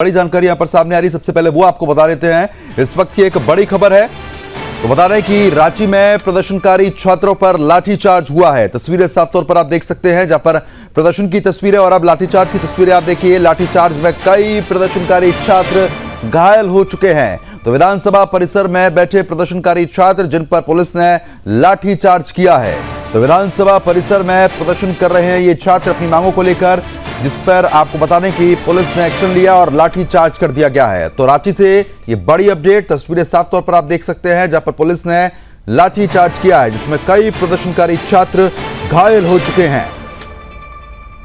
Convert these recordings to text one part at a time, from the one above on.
बड़ी जानकारी यहां पर सामने आ रही। सबसे पहले वो आपको बता देते हैं, इस वक्त की एक बड़ी खबर है। तो बता रहे हैं कि रांची में प्रदर्शनकारी छात्रों पर लाठीचार्ज हुआ है। तस्वीरें साफ तौर पर आप देख सकते हैं, जहां पर प्रदर्शन की तस्वीरें और अब लाठीचार्ज की तस्वीरें आप देखिए। लाठीचार्ज में कई प्रदर्शनकारी छात्र घायल हो चुके हैं। तो विधानसभा परिसर में बैठे प्रदर्शनकारी छात्र जिन पर पुलिस ने लाठीचार्ज किया है। तो विधानसभा परिसर में प्रदर्शन कर रहे हैं ये छात्र अपनी मांगों को लेकर, जिस पर आपको बताने की पुलिस ने एक्शन लिया और लाठीचार्ज कर दिया गया है। तो रांची से ये बड़ी अपडेट, तस्वीरें साफ तौर पर आप देख सकते हैं, जहां पर पुलिस ने लाठीचार्ज किया है, जिसमें कई प्रदर्शनकारी छात्र घायल हो चुके हैं।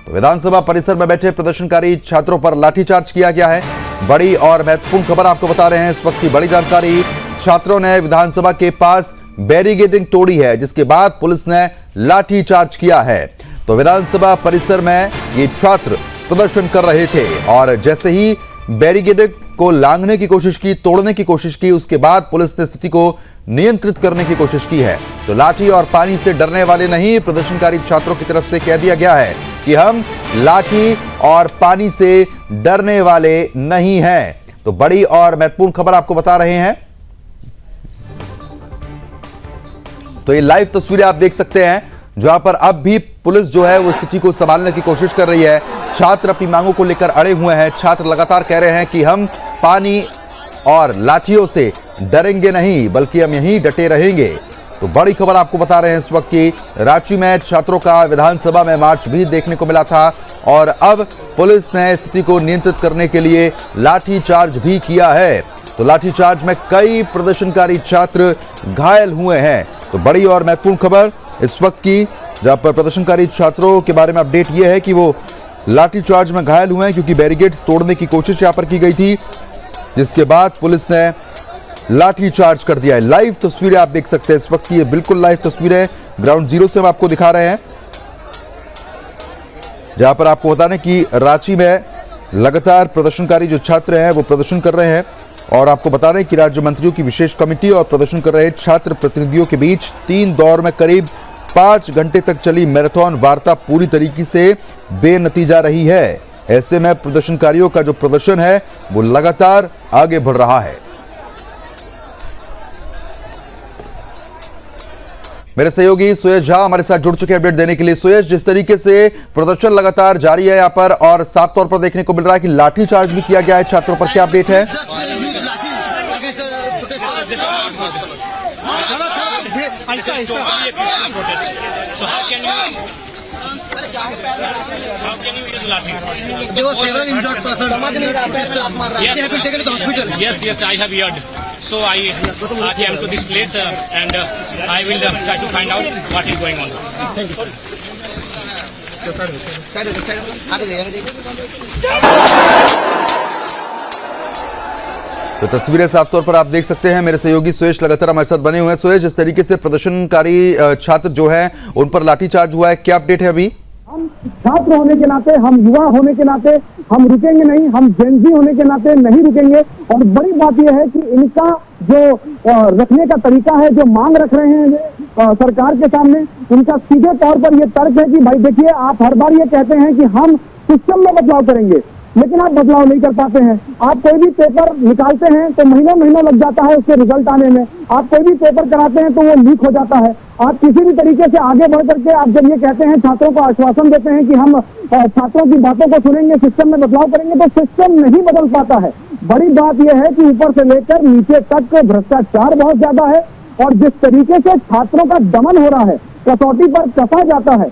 तो विधानसभा परिसर में बैठे प्रदर्शनकारी छात्रों पर लाठीचार्ज किया गया है। बड़ी और महत्वपूर्ण खबर आपको बता रहे हैं, इस वक्त की बड़ी जानकारी। छात्रों ने विधानसभा के पास बैरिकेडिंग तोड़ी है, जिसके बाद पुलिस ने लाठीचार्ज किया है। तो विधानसभा परिसर में ये छात्र प्रदर्शन कर रहे थे और जैसे ही बैरिकेड को लांघने की कोशिश की, तोड़ने की कोशिश की, उसके बाद पुलिस ने स्थिति को नियंत्रित करने की कोशिश की है। तो लाठी और पानी से डरने वाले नहीं, प्रदर्शनकारी छात्रों की तरफ से कह दिया गया है कि हम लाठी और पानी से डरने वाले नहीं हैं। तो बड़ी और महत्वपूर्ण खबर आपको बता रहे हैं। तो ये लाइव तस्वीरें आप देख सकते हैं, जहां पर अब भी पुलिस जो है वो स्थिति को संभालने की कोशिश कर रही है। छात्र अपनी मांगों को लेकर अड़े हुए हैं। छात्र लगातार कह रहे हैं कि हम पानी और लाठियों से डरेंगे नहीं, बल्कि हम यहीं डटे रहेंगे। तो बड़ी खबर आपको बता रहे हैं इस वक्त की। रांची में छात्रों का विधानसभा में मार्च भी देखने को मिला था और अब पुलिस ने स्थिति को नियंत्रित करने के लिए लाठीचार्ज भी किया है। तो लाठीचार्ज में कई प्रदर्शनकारी छात्र घायल हुए हैं। तो बड़ी और महत्वपूर्ण खबर इस वक्त की, जहां पर प्रदर्शनकारी छात्रों के बारे में अपडेट यह है कि वो लाठीचार्ज में घायल हुए हैं, क्योंकि बैरिकेड्स तोड़ने की कोशिश यहां पर की गई थी, जिसके बाद पुलिस ने लाठीचार्ज कर दिया है। लाइव तस्वीरें आप देख सकते हैं इस वक्त की, ये बिल्कुल लाइव तस्वीरें ग्राउंड जीरो से हम आपको दिखा रहे हैं, जहां पर आपको बता दें कि रांची में लगातार प्रदर्शनकारी जो छात्र हैं वो प्रदर्शन कर रहे हैं। और आपको बता रहे हैं कि राज्य मंत्रियों की विशेष कमेटी और प्रदर्शन कर रहे छात्र प्रतिनिधियों के बीच 3 दौर में करीब 5 घंटे तक चली मैराथन वार्ता पूरी तरीके से बेनतीजा रही है। ऐसे में प्रदर्शनकारियों का जो प्रदर्शन है वो लगातार आगे बढ़ रहा है। मेरे सहयोगी सुयश झा हमारे साथ जुड़ चुके हैं अपडेट देने के लिए। सुयश, जिस तरीके से प्रदर्शन लगातार जारी है यहाँ पर और साफ तौर पर देखने को मिल रहा है कि लाठीचार्ज भी किया गया है छात्रों पर, क्या अपडेट है? So I came to this place and I will try to find out what is going on. Thank you. तो तस्वीरें साफ तौर पर आप देख सकते हैं। मेरे सहयोगी सुयश लगातार हमारे साथ बने हुए हैं। सुयश, जिस तरीके से प्रदर्शनकारी छात्र जो है उन पर लाठीचार्ज हुआ है, क्या अपडेट है अभी? हम छात्र होने के नाते, हम युवा होने के नाते हम रुकेंगे नहीं, हम जेनजी होने के नाते नहीं रुकेंगे। और बड़ी बात यह है कि इनका जो रखने का तरीका है, जो मांग रख रहे हैं सरकार के सामने, उनका सीधे तौर पर यह तर्क है कि भाई देखिए, आप हर बार ये कहते हैं कि हम सिस्टम में बदलाव करेंगे, लेकिन आप बदलाव नहीं कर पाते हैं। आप कोई भी पेपर निकालते हैं तो महीनों लग जाता है उसके रिजल्ट आने में। आप कोई भी पेपर कराते हैं तो वो लीक हो जाता है। आप किसी भी तरीके से आगे बढ़ करके आप जब ये कहते हैं, छात्रों को आश्वासन देते हैं कि हम छात्रों की बातों को सुनेंगे, सिस्टम में बदलाव करेंगे, तो सिस्टम नहीं बदल पाता है। बड़ी बात यह है कि ऊपर से लेकर नीचे तक भ्रष्टाचार बहुत ज्यादा है और जिस तरीके से छात्रों का दमन हो रहा है, कसौटी पर कसा जाता है।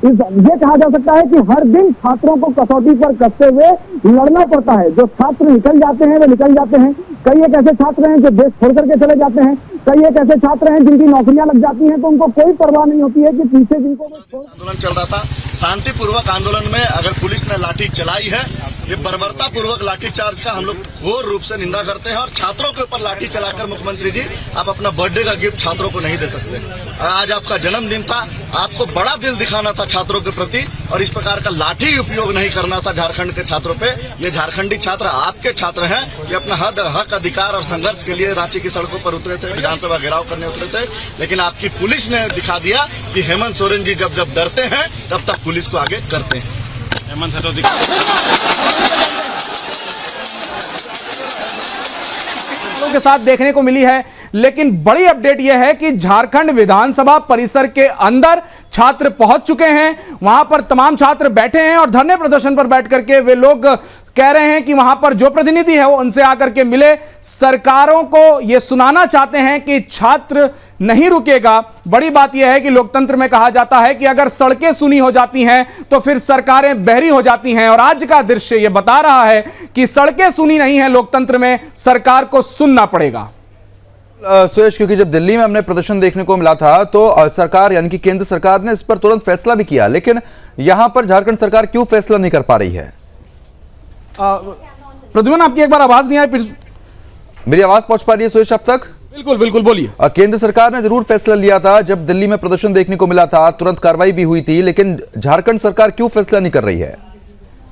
ये कहा जा सकता है कि हर दिन छात्रों को कसौटी पर कसते हुए लड़ना पड़ता है। जो छात्र निकल जाते हैं वो निकल जाते हैं। कई एक ऐसे छात्र हैं जो देश छोड़ करके चले जाते हैं। कई एक ऐसे छात्र हैं जिनकी नौकरियां लग जाती हैं, तो उनको कोई परवाह नहीं होती है कि पीछे जिनको आंदोलन चल रहा था, शांतिपूर्वक आंदोलन में अगर पुलिस ने लाठी चलाई है, ये बर्बरता पूर्वक लाठीचार्ज का हम लोग घोर रूप से निंदा करते हैं। और छात्रों के ऊपर लाठी चलाकर मुख्यमंत्री जी आप अपना बर्थडे का गिफ्ट छात्रों को नहीं दे सकते। आज आपका जन्मदिन था, आपको बड़ा दिल दिखाना था छात्रों के प्रति और इस प्रकार का लाठी उपयोग नहीं करना था झारखंड के छात्रों पे। ये झारखंडी छात्र आपके छात्र हैं, ये अपना हक अधिकार और संघर्ष के लिए रांची की सड़कों पर उतरे थे, विधानसभा घेराव करने उतरे थे। लेकिन आपकी पुलिस ने दिखा दिया कि हेमंत सोरेन जी जब डरते हैं तब तक पुलिस को आगे करते हैं। हेमंत छात्रों के साथ देखने को मिली है। लेकिन बड़ी अपडेट यह है कि झारखंड विधानसभा परिसर के अंदर छात्र पहुंच चुके हैं, वहां पर तमाम छात्र बैठे हैं और धरने प्रदर्शन पर बैठ करके वे लोग कह रहे हैं कि वहां पर जो प्रतिनिधि है वो उनसे आकर के मिले, सरकारों को यह सुनाना चाहते हैं कि छात्र नहीं रुकेगा। बड़ी बात यह है कि लोकतंत्र में कहा जाता है कि अगर सड़कें सुनी हो जाती हैं तो फिर सरकारें बहरी हो जाती हैं, और आज का दृश्य यह बता रहा है कि सड़कें सुनी नहीं है लोकतंत्र में, सरकार को सुनना पड़ेगा। सुयश, क्योंकि जब दिल्ली में हमने प्रदर्शन देखने को मिला था तो सरकार यानी कि केंद्र सरकार ने इस पर तुरंत फैसला भी किया, लेकिन यहां पर झारखंड सरकार क्यों फैसला नहीं कर पा रही है? प्रद्युमन, आपकी एक बार आवाज नहीं आई, मेरी आवाज पहुंच पा रही है सुयश अब तक? बिल्कुल बिल्कुल, बोलिए। केंद्र सरकार ने जरूर फैसला लिया था, जब दिल्ली में प्रदर्शन देखने को मिला था तुरंत कार्रवाई भी हुई थी, लेकिन झारखंड सरकार क्यों फैसला नहीं कर रही है?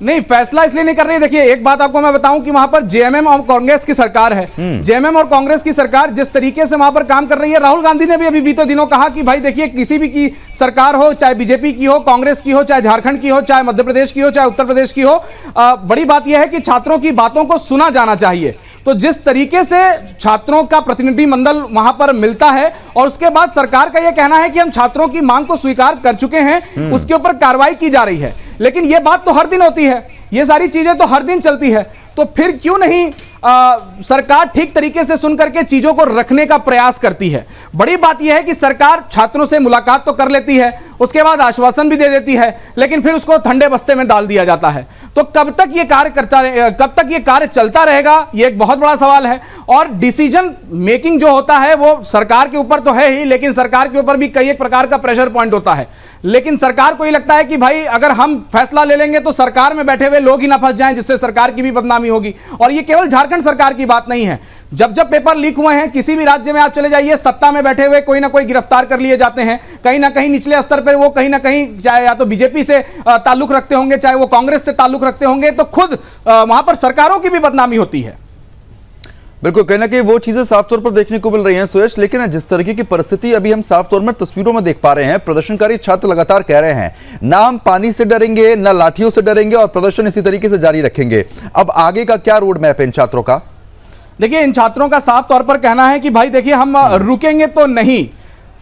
नहीं, फैसला इसलिए नहीं कर रही। देखिए, एक बात आपको मैं बताऊं कि वहां पर जेएमएम और कांग्रेस की सरकार है। जेएमएम और कांग्रेस की सरकार जिस तरीके से वहां पर काम कर रही है, राहुल गांधी ने भी अभी बीते दिनों कहा कि भाई देखिए, किसी भी की सरकार हो, चाहे बीजेपी की हो, कांग्रेस की हो, चाहे झारखंड की हो, चाहे मध्य प्रदेश की हो, चाहे उत्तर प्रदेश की हो, बड़ी बात यह है कि छात्रों की बातों को सुना जाना चाहिए। तो जिस तरीके से छात्रों का प्रतिनिधिमंडल वहां पर मिलता है और उसके बाद सरकार का यह कहना है कि हम छात्रों की मांग को स्वीकार कर चुके हैं, उसके ऊपर कार्रवाई की जा रही है। लेकिन यह बात तो हर दिन होती है, ये सारी चीजें तो हर दिन चलती है, तो फिर क्यों नहीं सरकार ठीक तरीके से सुन करके चीजों को रखने का प्रयास करती है? बड़ी बात यह है कि सरकार छात्रों से मुलाकात तो कर लेती है, उसके बाद आश्वासन भी दे देती है, लेकिन फिर उसको ठंडे बस्ते में डाल दिया जाता है। तो कब तक ये कार्य चलता रहेगा, ये एक बहुत बड़ा सवाल है। और डिसीजन मेकिंग जो होता है वो सरकार के ऊपर तो है ही, लेकिन सरकार के ऊपर भी कई एक प्रकार का प्रेशर पॉइंट होता है। लेकिन सरकार को ये लगता है कि भाई अगर हम फैसला ले लेंगे तो सरकार में बैठे हुए लोग ही ना फंस जाएं, जिससे सरकार की भी बदनामी होगी। और ये केवल झारखंड सरकार की बात नहीं है, जब जब पेपर लीक हुए हैं किसी भी राज्य में आप चले जाइए, सत्ता में बैठे हुए कोई ना कोई गिरफ्तार कर लिए जाते हैं, कहीं ना कहीं निचले स्तर पर वो कहीं ना कहीं चाहे या तो बीजेपी से ताल्लुक रखते होंगे, चाहे वो कांग्रेस से ताल्लुक रखते होंगे, तो खुद वहां पर सरकारों की भी बदनामी होती है। बिल्कुल, कहीं ना कहीं वो चीजें साफ तौर पर देखने को मिल रही हैं सुयश, लेकिन जिस तरीके की परिस्थिति अभी हम साफ तौर में तस्वीरों में देख पा रहे हैं, प्रदर्शनकारी छात्र लगातार कह रहे हैं ना हम पानी से डरेंगे ना लाठियों से डरेंगे और प्रदर्शन इसी तरीके से जारी रखेंगे। अब आगे का क्या रोड मैप है इन छात्रों का? देखिए, इन छात्रों का साफ तौर पर कहना है कि भाई देखिए, हम रुकेंगे तो नहीं,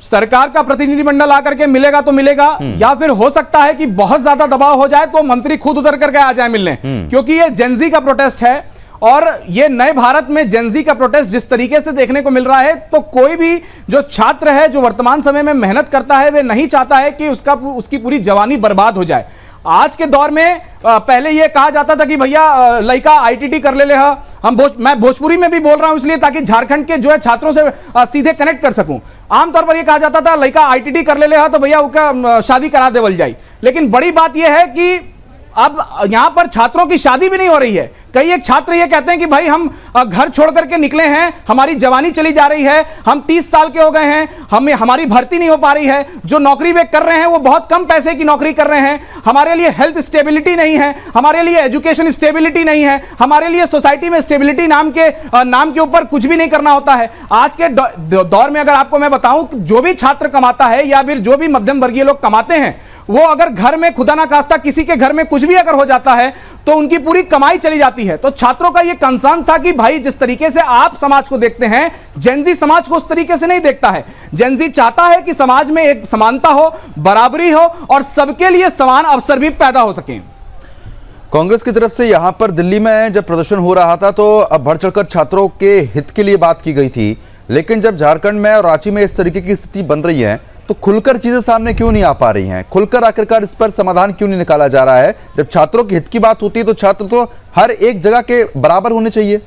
सरकार का प्रतिनिधिमंडल आकर के मिलेगा तो मिलेगा, या फिर हो सकता है कि बहुत ज्यादा दबाव हो जाए तो मंत्री खुद उतर करके आ जाए मिलने, क्योंकि ये जेनजी का प्रोटेस्ट है। और ये नए भारत में जेनजी का प्रोटेस्ट जिस तरीके से देखने को मिल रहा है, तो कोई भी जो छात्र है जो वर्तमान समय में मेहनत करता है, वे नहीं चाहता है कि उसकी पूरी जवानी बर्बाद हो जाए। आज के दौर में पहले यह कहा जाता था कि भैया लड़का आईटीटी कर ले मैं भोजपुरी में भी बोल रहा हूं इसलिए ताकि झारखंड के जो है छात्रों से सीधे कनेक्ट कर सकूं। आमतौर पर यह कहा जाता था लड़का आईटीटी कर ले तो भैया उसका शादी करा देवल जाए। लेकिन बड़ी बात यह है कि अब यहां पर छात्रों की शादी भी नहीं हो रही है। कई एक छात्र ये कहते हैं कि भाई हम घर छोड़ करके निकले हैं, हमारी जवानी चली जा रही है, हम 30 साल के हो गए हैं, हमारी भर्ती नहीं हो पा रही है, जो नौकरी वे कर रहे हैं वो बहुत कम पैसे की नौकरी कर रहे हैं, हमारे लिए हेल्थ स्टेबिलिटी नहीं है, हमारे लिए एजुकेशन स्टेबिलिटी नहीं है, हमारे लिए सोसाइटी में स्टेबिलिटी नाम के ऊपर कुछ भी नहीं करना होता है। आज के दौर में अगर आपको मैं बताऊं, जो भी छात्र कमाता है या फिर जो भी मध्यम वर्गीय लोग कमाते हैं, वो अगर घर में खुदा ना खास्ता किसी के घर में कुछ भी अगर हो जाता है तो उनकी पूरी कमाई चली जाती है। तो छात्रों का यह कंसर्न था कि भाई जिस तरीके से आप समाज को देखते हैं, जेनजी समाज को उस तरीके से नहीं देखता है। जेनजी चाहता है कि समाज में एक समानता हो, बराबरी हो और सबके लिए समान अवसर भी पैदा हो सके। कांग्रेस की तरफ से यहां पर दिल्ली में जब प्रदर्शन हो रहा था तो अब बढ़ चढ़कर छात्रों के हित के लिए बात की गई थी, लेकिन जब झारखंड में और रांची में इस तरीके की स्थिति बन रही है तो खुलकर चीजें सामने क्यों नहीं आ पा रही हैं? खुलकर आखिरकार इस पर समाधान क्यों नहीं निकाला जा रहा है? जब छात्रों के हित की बात होती है तो छात्र तो हर एक जगह के बराबर होने चाहिए।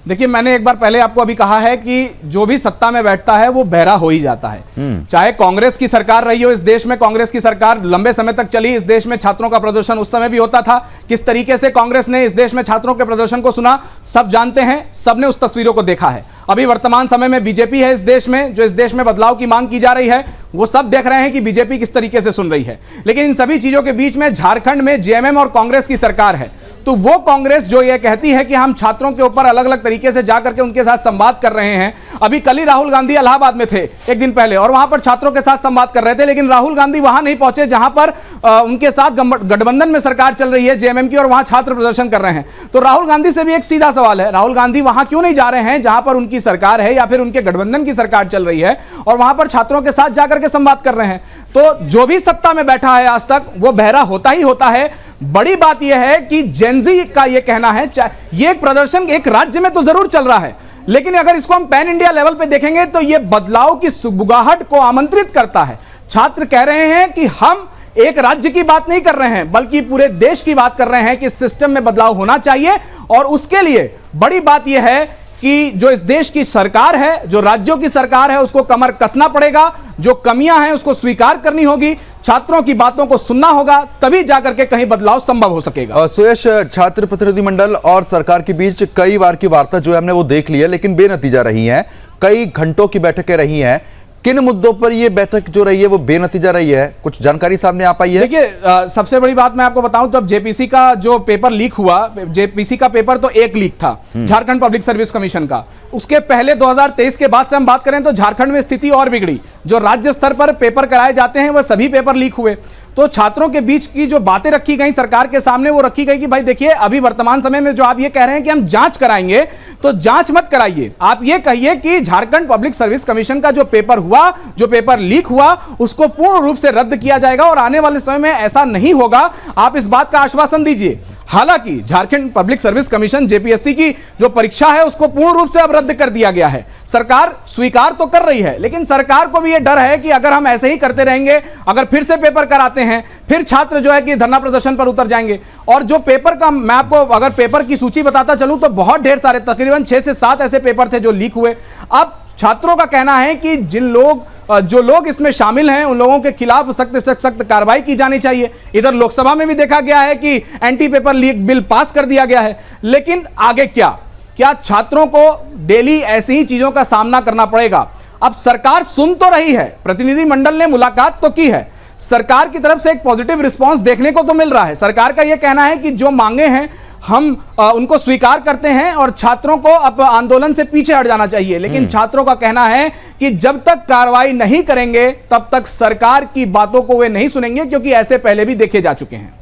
देखिए, मैंने एक बार पहले आपको अभी कहा है कि जो भी सत्ता में बैठता है वो बहरा हो ही जाता है। चाहे कांग्रेस की सरकार रही हो इस देश में, कांग्रेस की सरकार लंबे समय तक चली इस देश में, छात्रों का प्रदर्शन उस समय भी होता था। किस तरीके से कांग्रेस ने इस देश में छात्रों के प्रदर्शन को सुना सब जानते हैं, सबने उस तस्वीरों को देखा है। अभी वर्तमान समय में बीजेपी है इस देश में, जो इस देश में बदलाव की मांग की जा रही है, वो सब देख रहे हैं कि बीजेपी किस तरीके से सुन रही है। लेकिन इन सभी चीजों के बीच में झारखंड में जेएमएम और कांग्रेस की सरकार है, तो वो कांग्रेस जो ये कहती है कि हम छात्रों के ऊपर अलग अलग तरीके से जाकर के उनके साथ संवाद कर रहे हैं। अभी कल ही राहुल गांधी इलाहाबाद में थे एक दिन पहले, और वहां पर छात्रों के साथ संवाद कर रहे थे, लेकिन राहुल गांधी वहां नहीं पहुंचे जहां पर उनके साथ गठबंधन में सरकार चल रही है जेएमएम की, और वहां छात्र प्रदर्शन कर रहे हैं। तो राहुल गांधी से भी एक सीधा सवाल है, राहुल गांधी वहां क्यों नहीं जा रहे हैं जहां पर उनकी सरकार है या फिर उनके गठबंधन की सरकार चल रही है, और वहां पर छात्रों के साथ जाकर के संवाद कर रहे हैं? तो जो भी सत्ता में बैठा है आज तक वो बहरा होता ही होता है। बड़ी बात यह है कि जेनजी का यह कहना है, ये एक प्रदर्शन एक राज्य में तो जरूर चल रहा है, लेकिन अगर इसको हम पैन इंडिया लेवल पे देखेंगे तो यह बदलाव की सुगबुगाहट को आमंत्रित करता है। छात्र कह रहे हैं कि हम एक राज्य की बात नहीं कर रहे हैं, बल्कि पूरे देश की बात कर रहे हैं कि सिस्टम में बदलाव होना चाहिए, और उसके लिए बड़ी बात यह है कि जो इस देश की सरकार है, जो राज्यों की सरकार है, उसको कमर कसना पड़ेगा, जो कमियां हैं उसको स्वीकार करनी होगी, छात्रों की बातों को सुनना होगा, तभी जाकर के कहीं बदलाव संभव हो सकेगा। सुयश, छात्र प्रतिनिधिमंडल और सरकार के बीच कई बार की वार्ता जो है हमने वो देख ली है, लेकिन बेनतीजा रही है। कई घंटों की बैठकें रही हैं। किन मुद्दों पर यह बैठक जो रही है वो बेनतीजा रही है? कुछ जानकारी सामने आ पाई है? देखिए, सबसे बड़ी बात मैं आपको बताऊं तो अब जेपीसी का जो पेपर लीक हुआ, जेपीसी का पेपर तो एक लीक था झारखंड पब्लिक सर्विस कमीशन का। उसके पहले 2023 के बाद से हम बात करें तो झारखंड में स्थिति और बिगड़ी। जो राज्य स्तर पर पेपर कराए जाते हैं वह सभी पेपर लीक हुए। तो छात्रों के बीच की जो बातें रखी गई सरकार के सामने, वो रखी गई कि भाई देखिए, अभी वर्तमान समय में जो आप ये कह रहे हैं कि हम जांच कराएंगे, तो जांच मत कराइए। आप ये कहिए कि झारखंड पब्लिक सर्विस कमीशन का जो पेपर हुआ, जो पेपर लीक हुआ, उसको पूर्ण रूप से रद्द किया जाएगा और आने वाले समय में ऐसा नहीं होगा। आप इस बात का आश्वासन दीजिए। हालांकि Jharkhand public service commission JPSC की जो परीक्षा है उसको पूर्ण रूप से अब रद्द कर दिया गया है। सरकार स्वीकार तो कर रही है, लेकिन सरकार को भी यह डर है कि अगर हम ऐसे ही करते रहेंगे, अगर फिर से पेपर कराते हैं, फिर छात्र जो है कि धरना प्रदर्शन पर उतर जाएंगे। और जो पेपर का मैं आपको अगर पेपर की सूची बताता चलूं तो बहुत ढेर सारे, तकरीबन 6 से 7 ऐसे पेपर थे जो लीक हुए। अब छात्रों का कहना है कि जो लोग इसमें शामिल हैं उन लोगों के खिलाफ सख्त से सख्त कार्रवाई की जानी चाहिए। इधर लोकसभा में भी देखा गया है कि anti paper leak bill pass कर दिया गया है, लेकिन आगे क्या छात्रों को डेली ऐसी ही चीजों का सामना करना पड़ेगा? अब सरकार सुन तो रही है, प्रतिनिधिमंडल ने मुलाकात तो की है, सरकार की तरफ से एक पॉजिटिव रिस्पांस देखने को तो मिल रहा है। सरकार का यह कहना है कि जो मांगे हैं हम उनको स्वीकार करते हैं और छात्रों को अब आंदोलन से पीछे हट जाना चाहिए। लेकिन छात्रों का कहना है कि जब तक कार्रवाई नहीं करेंगे तब तक सरकार की बातों को वे नहीं सुनेंगे, क्योंकि ऐसे पहले भी देखे जा चुके हैं।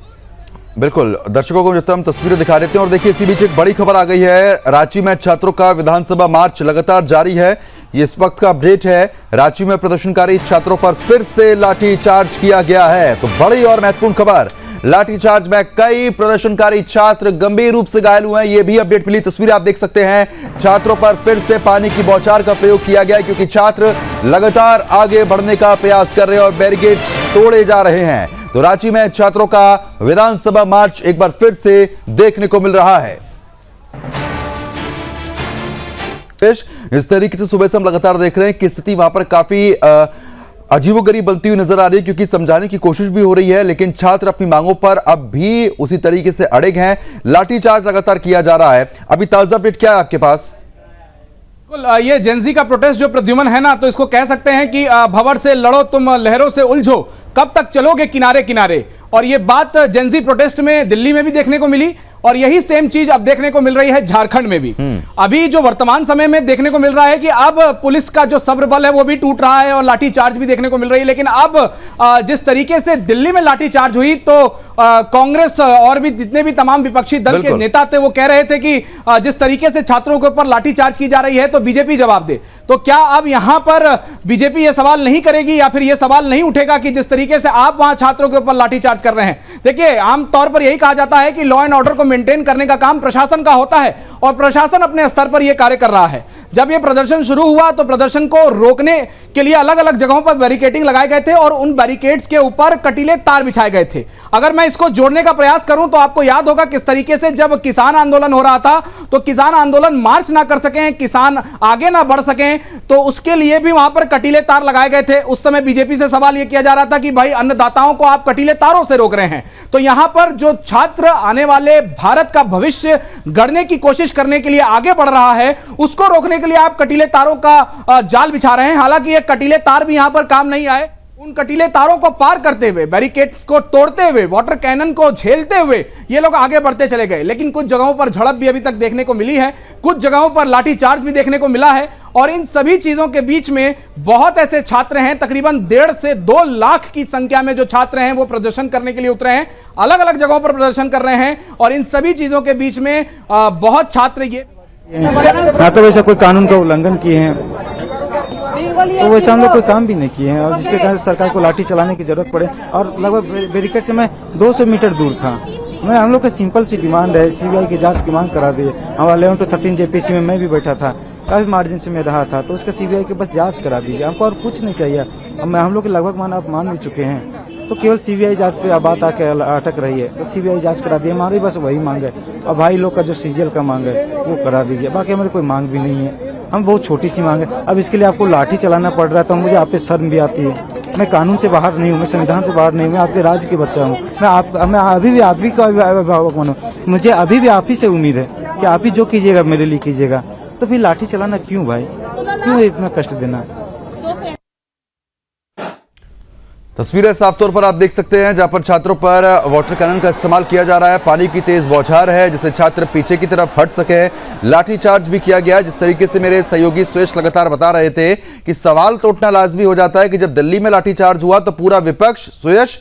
बिल्कुल, दर्शकों को जो हम तस्वीरें दिखा देते हैं। और देखिए, इसी बीच एक बड़ी खबर आ गई है। रांची में छात्रों का विधानसभा मार्च लगातार जारी है। ये इस वक्त का अपडेट है। रांची में प्रदर्शनकारी छात्रों पर फिर से लाठीचार्ज किया गया है। तो बड़ी और महत्वपूर्ण खबर, लाठीचार्ज में कई प्रदर्शनकारी छात्र गंभीर रूप से घायल हुए हैं। ये भी अपडेट मिली, तस्वीरें आप देख सकते हैं। छात्रों पर फिर से पानी की बौछार का प्रयोग किया गया है, क्योंकि छात्र लगातार आगे बढ़ने का प्रयास कर रहे हैं और बैरिकेड तोड़े जा रहे हैं। तो रांची में छात्रों का विधानसभा मार्च एक बार फिर से देखने को मिल रहा है। इस तरीके से सुबह से हम लगातार देख रहे हैं कि स्थिति वहां पर काफी अजीबोगरीब बनती हुई नजर आ रही है, क्योंकि समझाने की कोशिश भी हो रही है, लेकिन छात्र अपनी मांगों पर अब भी उसी तरीके से अड़िग हैं। लाठीचार्ज लगातार किया जा रहा है। अभी ताजा अपडेट क्या है आपके पास? ये जेंजी का प्रोटेस्ट जो प्रद्युमन है ना, तो इसको कह सकते हैं कि भंवर से लड़ो तुम लहरों से उलझो, कब तक चलोगे किनारे किनारे। और ये बात जेंजी प्रोटेस्ट में दिल्ली में भी देखने को मिली, और यही सेम चीज अब देखने को मिल रही है झारखंड में भी। अभी जो वर्तमान समय में देखने को मिल रहा है कि अब पुलिस का जो सब्र बल है वो भी टूट रहा है और लाठीचार्ज भी देखने को मिल रही है। लेकिन अब जिस तरीके से दिल्ली में लाठीचार्ज हुई, तो कांग्रेस और भी जितने भी तमाम विपक्षी दल के नेता थे वो कह रहे थे कि जिस तरीके से छात्रों के ऊपर लाठीचार्ज की जा रही है तो बीजेपी जवाब दे। तो क्या अब यहां पर बीजेपी ये सवाल नहीं करेगी, या फिर ये सवाल नहीं उठेगा कि जिस तरीके से आप वहां छात्रों के ऊपर लाठीचार्ज कर रहे हैं? देखिए, आमतौर पर यही कहा जाता है कि लॉ एंड ऑर्डर को मेंटेन करने का काम प्रशासन का होता है, और प्रशासन अपने स्तर पर यह कार्य कर रहा है। जब यह प्रदर्शन शुरू हुआ तो प्रदर्शन को रोकने के लिए अलग अलग जगहों पर बैरिकेडिंग लगाए गए थे, और उन बैरिकेड्स के ऊपर कटीले तार बिछाए गए थे। अगर मैं इसको जोड़ने का प्रयास करूं तो आपको याद होगा किस तरीके से जब किसान आंदोलन हो रहा था, तो किसान आंदोलन मार्च ना कर सकें, किसान आगे ना बढ़ सकें, तो उसके लिए भी वहां पर कटीले तार लगाए गए थे। उस समय बीजेपी से सवाल यह किया जा रहा था कि भाई अन्नदाताओं को आप कटीले तारों से रोक रहे हैं। तो यहां पर जो छात्र आने वाले भारत का भविष्य गढ़ने की कोशिश करने के लिए आगे बढ़ रहा है, उसको रोकने के लिए आप कटीले तारों का जाल बिछा रहे हैं। हालांकि ये कटीले तार भी यहां पर काम नहीं आए। उन कटीले तारों को पार करते हुए, बैरिकेड्स को तोड़ते हुए, वाटर कैनन को झेलते हुए ये लोग आगे बढ़ते चले गए। लेकिन कुछ जगहों पर झड़प भी अभी तक देखने को मिली है, कुछ जगहों पर लाठीचार्ज भी देखने को मिला है। और इन सभी चीजों के बीच में बहुत ऐसे छात्र हैं, तकरीबन 1.5 से 2 लाख की संख्या में जो छात्र हैं वो प्रदर्शन करने के लिए उतरे हैं, अलग अलग जगहों पर प्रदर्शन कर रहे हैं। और इन सभी चीजों के बीच में बहुत छात्र ये ना तो वैसा कोई कानून का उल्लंघन किए हैं, तो वैसे हम लोग कोई काम भी नहीं किए हैं, और जिसके कारण सरकार को लाठी चलाने की जरूरत पड़े। और लगभग बैरिकेड से मैं 200 मीटर दूर था। हम लोग का सिंपल सी डिमांड है, सीबीआई की जांच की मांग करा दी। हमारा 11 to 13 जेपीसी में मैं भी बैठा था, काफी मार्जिन से मैं रहा था, तो उसका सीबीआई के बस जांच करा दीजिए, हमको और कुछ नहीं चाहिए। हम लोग लगभग मान भी चुके हैं, तो केवल सीबीआई जांच पे बात आके अटक रही है। तो सीबीआई जांच करा दी, हमारी बस वही मांग है। और भाई लोग का जो सीजीएल का मांग है वो करा दीजिए, बाकी हमारी कोई मांग भी नहीं है। हम बहुत छोटी सी मांग है। अब इसके लिए आपको लाठी चलाना पड़ रहा है, तो मुझे आप पे शर्म भी आती है। मैं कानून से बाहर नहीं हूँ, मैं संविधान से बाहर नहीं हूँ, मैं आपके राज्य के बच्चा हूँ। मैं अभी भी आप ही का अभिभावक बनूँ। मुझे अभी भी आप ही से उम्मीद है कि आप ही जो कीजिएगा मेरे लिए कीजिएगा। तो फिर लाठी चलाना क्यों भाई, क्यों इतना कष्ट देना? तस्वीरें साफ तौर पर आप देख सकते हैं, जहां पर छात्रों पर वाटर कैनन का इस्तेमाल किया जा रहा है। पानी की तेज बौछार है जिससे छात्र पीछे की तरफ हट सके। लाठीचार्ज भी किया गया। जिस तरीके से मेरे सहयोगी सुयश लगातार बता रहे थे कि सवाल तो उठना लाजमी हो जाता है कि जब दिल्ली में लाठीचार्ज हुआ तो पूरा विपक्ष सुयश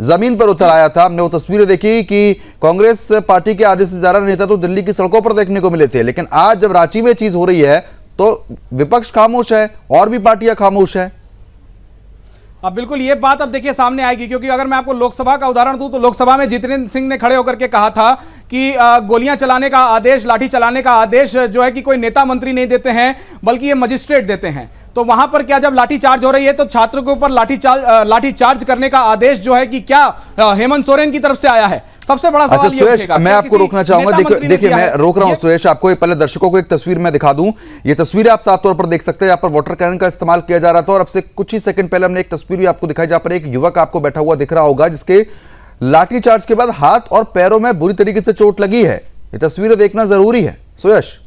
जमीन पर उतर आया था। हमने वो तस्वीरें देखी कि कांग्रेस पार्टी के आधे से ज्यादा नेता तो दिल्ली की सड़कों पर देखने को मिले थे। लेकिन आज जब रांची में चीज हो रही है तो विपक्ष खामोश है और भी पार्टियां खामोश है। अब बिल्कुल ये बात अब देखिए सामने आएगी, क्योंकि अगर मैं आपको लोकसभा का उदाहरण दूं तो लोकसभा में जितेंद्र सिंह ने खड़े होकर के कहा था कि गोलियां चलाने का आदेश, लाठी चलाने का आदेश जो है कि कोई नेता मंत्री नहीं देते हैं बल्कि ये मजिस्ट्रेट देते हैं। तो वहां पर क्या जब लाठीचार्ज हो रही है तो छात्रों के ऊपर लाठीचार्ज करने का आदेश जो है कि क्या हेमंत सोरेन की तरफ से आया है? सबसे बड़ा सवाल ये सुयश, मैं आपको रोकना चाहूंगा। देखिए मैं रोक रहा हूं सुयश आपको। एक पहले दर्शकों को एक तस्वीर में दिखा दूं। ये तस्वीर आप साफ तौर पर देख सकते हैं, यहाँ पर वाटर कैनन का इस्तेमाल किया जा रहा था। और अब से कुछ ही सेकंड पहले हमने एक तस्वीर भी आपको दिखाई, जहां पर एक युवक आपको बैठा हुआ दिख रहा होगा जिसके लाठीचार्ज के बाद हाथ और पैरों में बुरी तरीके से चोट लगी है। ये तस्वीरें देखना जरूरी है सुयश।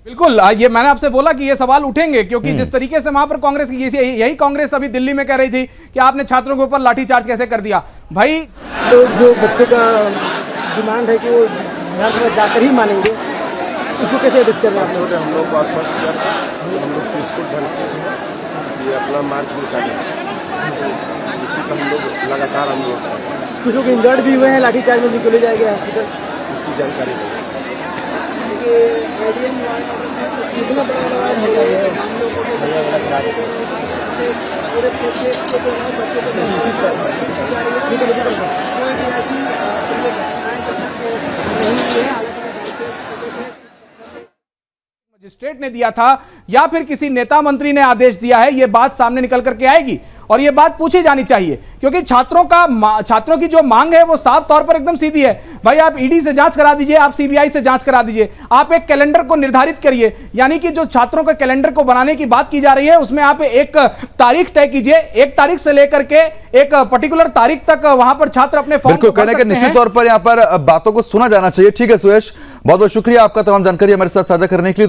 बिल्कुल, ये मैंने आपसे बोला कि ये सवाल उठेंगे, क्योंकि जिस तरीके से वहां पर कांग्रेस की यही कांग्रेस अभी दिल्ली में कह रही थी कि आपने छात्रों के ऊपर लाठीचार्ज कैसे कर दिया भाई। तो जो बच्चों का डिमांड है कि वो विधानसभा जाकर ही मानेंगे, उसको कैसे एड्रेस कर रहे हैं? हम लोग को आश्वस्त कर, हम लोग पीसफुल ढंग से ये अपना मार्च निकालें, इसी का हम लोग लगातार हम लोग कुछ लोग इंजर्ड भी हुए हैं, लाठीचार्ज में निकले जाएंगे हॉस्पिटल, इसकी जानकारी दें। कितना बड़ा है मजिस्ट्रेट ने दिया था या फिर किसी नेता मंत्री ने आदेश दिया है, यह बात सामने निकल करके आएगी और यह बात पूछी जानी चाहिए, क्योंकि छात्रों की जो मांग है वो साफ तौर पर एकदम सीधी है। भाई आप ईडी से जांच करा दीजिए, आप सीबीआई से जांच करा दीजिए, आप एक कैलेंडर को निर्धारित करिए। यानी कि जो छात्रों के कैलेंडर को बनाने की बात की जा रही है उसमें आप एक तारीख तय कीजिए, एक तारीख से लेकर के एक पर्टिकुलर तारीख तक वहां पर छात्र अपने फॉर्म बिल्कुल कहने के निश्चित तौर पर यहां पर बातों को सुना जाना चाहिए। ठीक है सुयश, बहुत बहुत शुक्रिया आपका तमाम जानकारी हमारे साथ साझा करने के लिए।